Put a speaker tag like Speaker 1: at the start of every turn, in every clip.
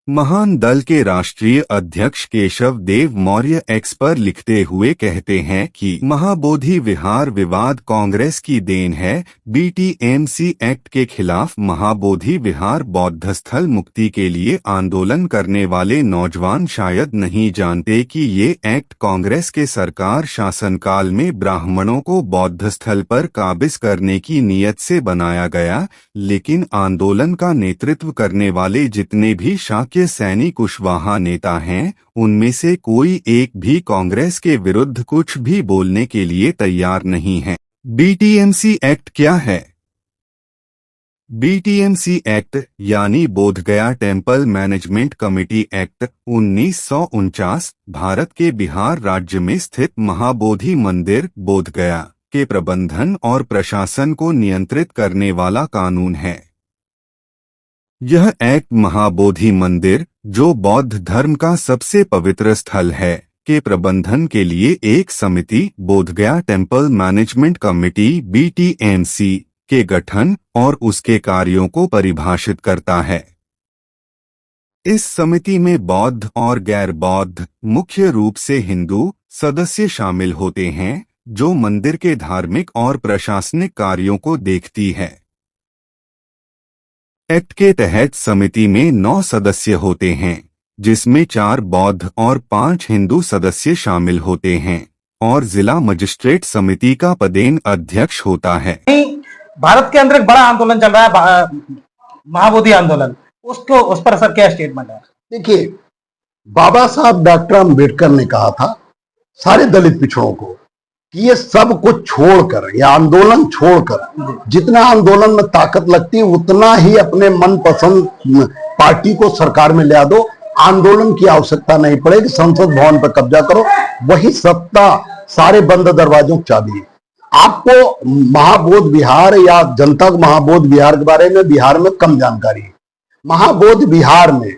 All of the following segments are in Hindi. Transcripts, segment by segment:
Speaker 1: महान दल के राष्ट्रीय अध्यक्ष केशव देव मौर्य एक्स पर लिखते हुए कहते हैं कि महाबोधि विहार विवाद कांग्रेस की देन है। बीटीएमसी एक्ट के खिलाफ महाबोधि विहार बौद्ध स्थल मुक्ति के लिए आंदोलन करने वाले नौजवान शायद नहीं जानते कि ये एक्ट कांग्रेस के सरकार शासनकाल में ब्राह्मणों को बौद्ध स्थल पर काबिज करने की नीयत से बनाया गया, लेकिन आंदोलन का नेतृत्व करने वाले जितने भी शाक्य सैनी कुशवाहा नेता हैं, उनमें से कोई एक भी कांग्रेस के विरुद्ध कुछ भी बोलने के लिए तैयार नहीं है। बीटीएमसी एक्ट क्या है? बीटीएमसी एक्ट यानी Bodhgaya temple management committee act 1949 Bharat के बिहार राज्य में स्थित महाबोधि मंदिर बोधगया के प्रबंधन और प्रशासन को नियंत्रित करने वाला कानून है। यह एक्ट महाबोधि मंदिर, जो बौद्ध धर्म का सबसे पवित्र स्थल है, के प्रबंधन के लिए एक समिति Bodhgaya temple management committee BTMC के गठन और उसके कार्यों को परिभाषित करता है। इस समिति में बौद्ध और गैर बौद्ध, मुख्य रूप से हिंदू सदस्य शामिल होते हैं, जो मंदिर के धार्मिक और प्रशासनिक कार्यों को देखती है। एक्ट के तहत समिति में 9 सदस्य होते हैं, जिसमें 4 बौद्ध और 5 हिंदू सदस्य शामिल होते हैं, और जिला मजिस्ट्रेट समिति का पदेन अध्यक्ष होता है।
Speaker 2: भारत के अंदर एक बड़ा आंदोलन चल रहा है, महाबोधि आंदोलन, उस पर सर क्या स्टेटमेंट है?
Speaker 3: देखिए, बाबा साहब डॉक्टर अम्बेडकर ने कहा था सारे दलित पिछड़ों को कि ये सब कुछ छोड़कर, या आंदोलन छोड़कर, जितना आंदोलन में ताकत लगती है उतना ही अपने मनपसंद पार्टी को सरकार में ले दो। आंदोलन की आवश्यकता नहीं पड़ेगी, संसद भवन पर कब्जा करो, वही सत्ता सारे बंद दरवाजों की चाबी है। आपको महाबोध विहार या जनता को महाबोध विहार के बारे में बिहार में कम जानकारी है। महाबोध विहार में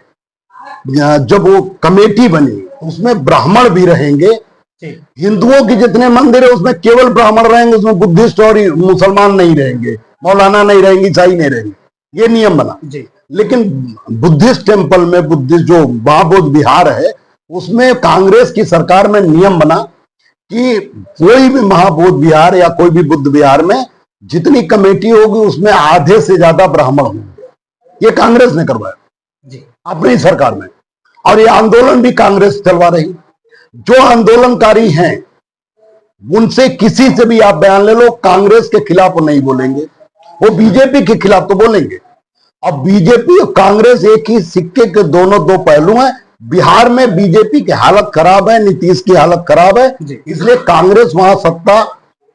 Speaker 3: जब वो कमेटी बनी, उसमें ब्राह्मण भी रहेंगे, हिंदुओं के जितने मंदिर है उसमें केवल ब्राह्मण रहेंगे, उसमें बुद्धिस्ट और मुसलमान नहीं रहेंगे, मौलाना नहीं रहेंगे, ईसाई नहीं रहेंगे, ये नियम बना। लेकिन बुद्धिस्ट टेम्पल में, बुद्धिस्ट जो महाबोध विहार है, उसमें कांग्रेस की सरकार में नियम बना कि कोई भी महाबोध विहार या कोई भी बुद्ध विहार में जितनी कमेटी होगी उसमें आधे से ज्यादा ब्राह्मण होंगे। ये कांग्रेस ने करवाया अपनी सरकार में, और ये आंदोलन भी कांग्रेस चलवा रही। जो आंदोलनकारी हैं उनसे किसी से भी आप बयान ले लो, कांग्रेस के खिलाफ वो नहीं बोलेंगे, वो बीजेपी के खिलाफ तो बोलेंगे। और बीजेपी और कांग्रेस एक ही सिक्के के दो पहलू हैं। बिहार में बीजेपी की हालत खराब है, नीतीश की हालत खराब है, इसलिए कांग्रेस वहां सत्ता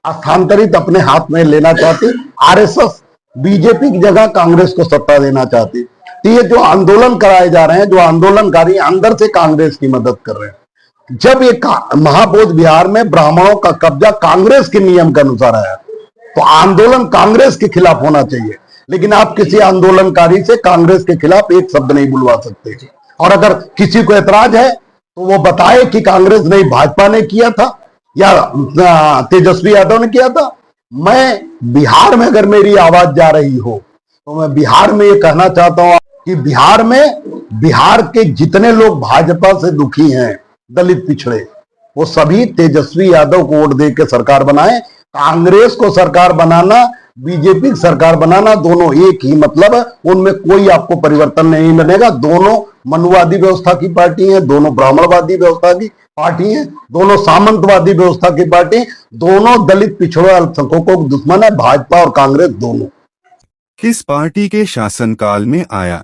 Speaker 3: स्थानांतरित अपने हाथ में लेना चाहती। आरएसएस बीजेपी की जगह कांग्रेस को सत्ता देना चाहती। तो ये जो आंदोलन कराए जा रहे हैं, जो आंदोलनकारी अंदर से कांग्रेस की मदद कर रहे हैं। जब ये महाबोध विहार में ब्राह्मणों का कब्जा कांग्रेस के नियम के अनुसार आया, तो आंदोलन कांग्रेस के खिलाफ होना चाहिए, लेकिन आप किसी आंदोलनकारी से कांग्रेस के खिलाफ एक शब्द नहीं बुलवा सकते। और अगर किसी को ऐतराज है तो वो बताए कि कांग्रेस नहीं, भाजपा ने किया था या तेजस्वी यादव ने किया था। मैं बिहार में अगर मेरी आवाज जा रही हो तो मैं बिहार में ये कहना चाहता हूं कि बिहार में, बिहार के जितने लोग भाजपा से दुखी हैं, दलित पिछड़े, वो सभी तेजस्वी यादव को वोट दे के सरकार बनाए। कांग्रेस को सरकार बनाना, बीजेपी की सरकार बनाना, दोनों एक ही मतलब है, उनमें कोई आपको परिवर्तन नहीं बनेगा। दोनों मनुवादी व्यवस्था की पार्टी है, दोनों ब्राह्मणवादी व्यवस्था की पार्टी है, दोनों सामंतवादी व्यवस्था की पार्टी, दोनों दलित पिछड़ों अल्पसंख्यकों को दुश्मन है, भाजपा और कांग्रेस दोनों।
Speaker 1: किस पार्टी के शासनकाल में आया?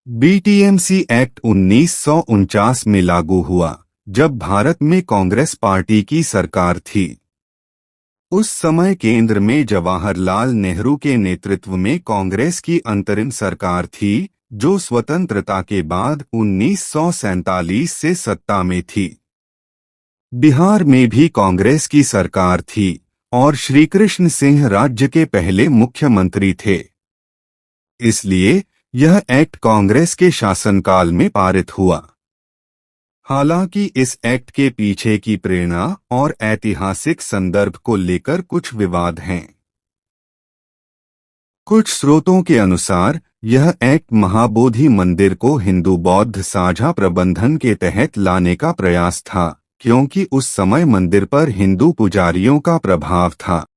Speaker 1: बीटीएमसी एक्ट 1949 में लागू हुआ, जब भारत में कांग्रेस पार्टी की सरकार थी। उस समय केंद्र में जवाहरलाल नेहरू के नेतृत्व में कांग्रेस की अंतरिम सरकार थी, जो स्वतंत्रता के बाद 1947 से सत्ता में थी। बिहार में भी कांग्रेस की सरकार थी और श्रीकृष्ण सिंह राज्य के पहले मुख्यमंत्री थे। इसलिए यह एक्ट कांग्रेस के शासनकाल में पारित हुआ। हालांकि इस एक्ट के पीछे की प्रेरणा और ऐतिहासिक संदर्भ को लेकर कुछ विवाद हैं। कुछ स्रोतों के अनुसार यह एक्ट महाबोधि मंदिर को हिंदू बौद्ध साझा प्रबंधन के तहत लाने का प्रयास था, क्योंकि उस समय मंदिर पर हिंदू पुजारियों का प्रभाव था।